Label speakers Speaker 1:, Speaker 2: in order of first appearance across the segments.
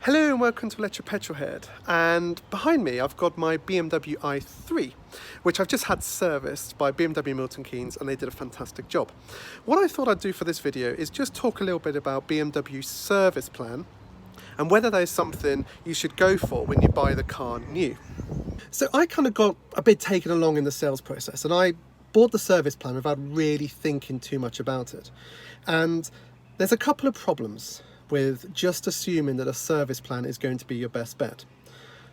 Speaker 1: Hello and welcome to electricpetrolhead, and behind me I've got my BMW i3 which I've just had serviced by BMW Milton Keynes, and they did a fantastic job. What I thought I'd do for this video is just talk a little bit about BMW's service plan and whether there's something you should go for when you buy the car new. So I kind of got a bit taken along in the sales process, and I bought the service plan without really thinking too much about it. And there's a couple of problems with just assuming that a service plan is going to be your best bet.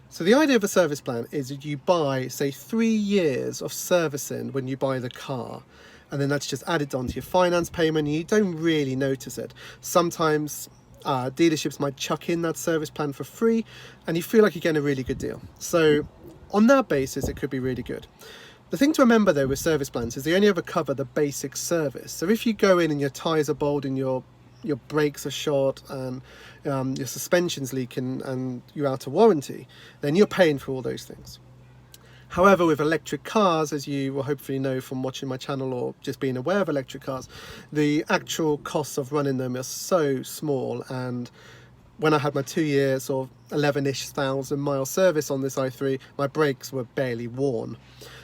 Speaker 1: So the idea of a service plan is that you buy, say, 3 years of servicing when you buy the car, and then that's just added onto your finance payment and you don't really notice it. Sometimes dealerships might chuck in that service plan for free and you feel like you're getting a really good deal. So on that basis, it could be really good. The thing to remember though with service plans is they only ever cover the basic service. So if you go in and your tyres are bald and your brakes are short and your suspension's leaking and you're out of warranty, then you're paying for all those things. However, with electric cars, as you will hopefully know from watching my channel or just being aware of electric cars, the actual costs of running them are so small. And when I had my 2 years or 11-ish thousand mile service on this i3, my brakes were barely worn.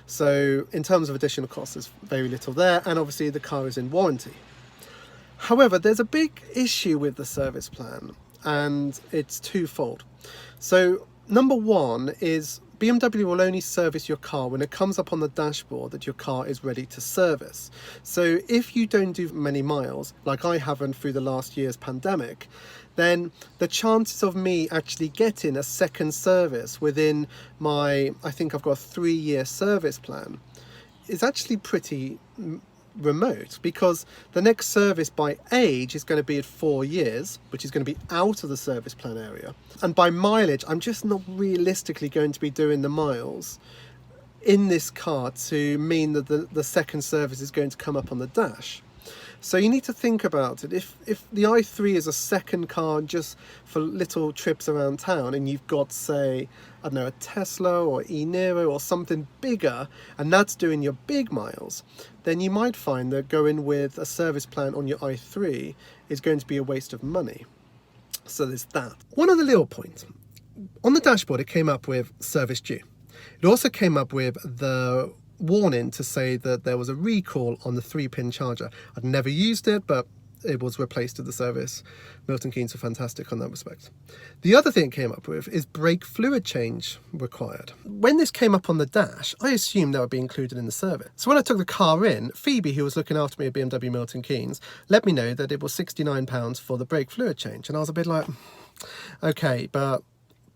Speaker 1: So in terms of additional costs, there's very little there, and obviously the car is in warranty. However, there's a big issue with the service plan, and it's twofold. So number one is BMW will only service your car when it comes up on the dashboard that your car is ready to service. So if you don't do many miles, like I haven't through the last year's pandemic, then the chances of me actually getting a second service within my, I think I've got a 3-year service plan, is actually pretty remote, because the next service by age is going to be at 4 years, which is going to be out of the service plan area, and by mileage I'm just not realistically going to be doing the miles in this car to mean that the second service is going to come up on the dash. So you need to think about it. If the i3 is a second car just for little trips around town, and you've got, say, I don't know, a Tesla or e-Niro or something bigger, and that's doing your big miles, then you might find that going with a service plan on your i3 is going to be a waste of money. So there's that. One other little point. On the dashboard, it came up with service due. It also came up with the warning to say that there was a recall on the 3-pin charger. I'd never used it, but it was replaced at the service. Milton Keynes are fantastic on that respect. The other thing it came up with is brake fluid change required. When this came up on the dash, I assumed that would be included in the service. So when I took the car in, Phoebe, who was looking after me at BMW Milton Keynes, let me know that it was £69 for the brake fluid change. And I was a bit like, okay, but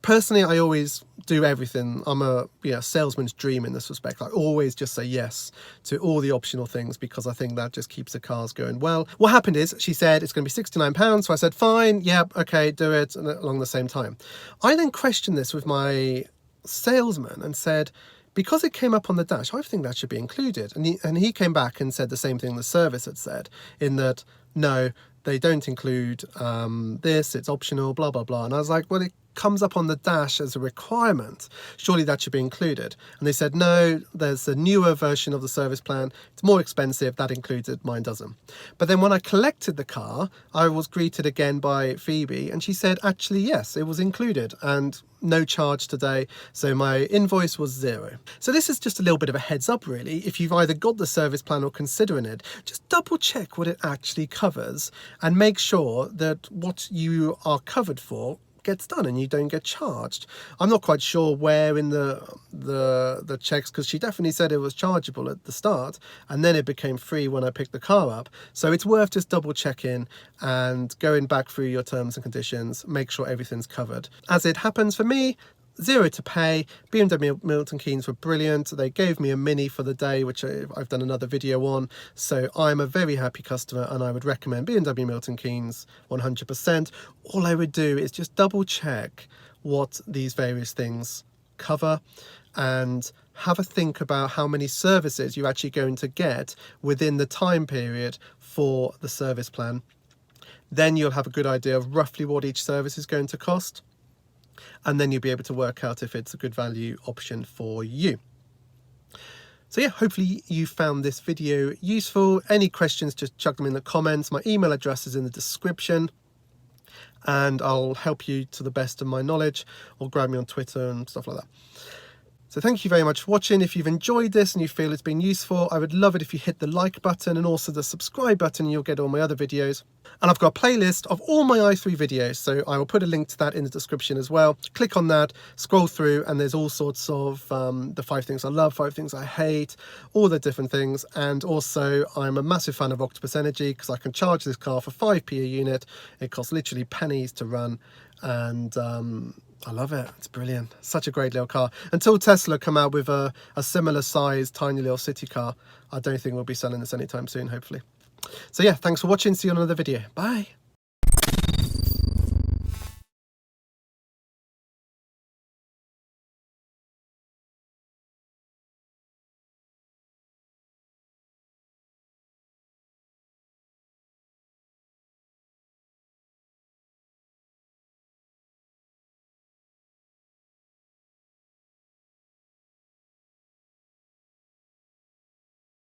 Speaker 1: personally, I always do everything. I'm a salesman's dream in this respect. I always just say yes to all the optional things because I think that just keeps the cars going well. What happened is she said it's going to be £69, so I said fine, yep, okay, do it, and along the same time. I then questioned this with my salesman and said, because it came up on the dash, I think that should be included. And he came back and said the same thing the service had said, in that no, they don't include this, it's optional, blah, blah, blah. And I was like, well, it comes up on the dash as a requirement, surely that should be included. And they said no, there's a newer version of the service plan, it's more expensive, that includes it, mine doesn't. But then when I collected the car, I was greeted again by Phoebe, and she said actually yes, it was included and no charge today, so my invoice was £0. So this is just a little bit of a heads up really. If you've either got the service plan or considering it, just double check what it actually covers and make sure that what you are covered for gets done and you don't get charged. I'm not quite sure where in the checks, because she definitely said it was chargeable at the start and then it became free when I picked the car up. So it's worth just double checking and going back through your terms and conditions, make sure everything's covered. As it happens for me, £0 to pay. BMW Milton Keynes were brilliant. They gave me a Mini for the day, which I've done another video on. So I'm a very happy customer and I would recommend BMW Milton Keynes 100%. All I would do is just double check what these various things cover and have a think about how many services you're actually going to get within the time period for the service plan. Then you'll have a good idea of roughly what each service is going to cost. And then you'll be able to work out if it's a good value option for you. So yeah, hopefully you found this video useful. Any questions, just chuck them in the comments. My email address is in the description. and I'll help you to the best of my knowledge, or grab me on Twitter and stuff like that. So thank you very much for watching. If you've enjoyed this and you feel it's been useful, I would love it if you hit the like button and also the subscribe button, and you'll get all my other videos. And I've got a playlist of all my i3 videos, so I will put a link to that in the description as well. Click on that, scroll through, and there's all sorts of the 5 things I love, 5 things I hate, all the different things. And also I'm a massive fan of Octopus Energy, because I can charge this car for 5p a unit. It costs literally pennies to run, and I love it. It's brilliant. Such a great little car. Until Tesla come out with a similar size, tiny little city car, I don't think we'll be selling this anytime soon, hopefully. So yeah, thanks for watching. See you on another video. Bye.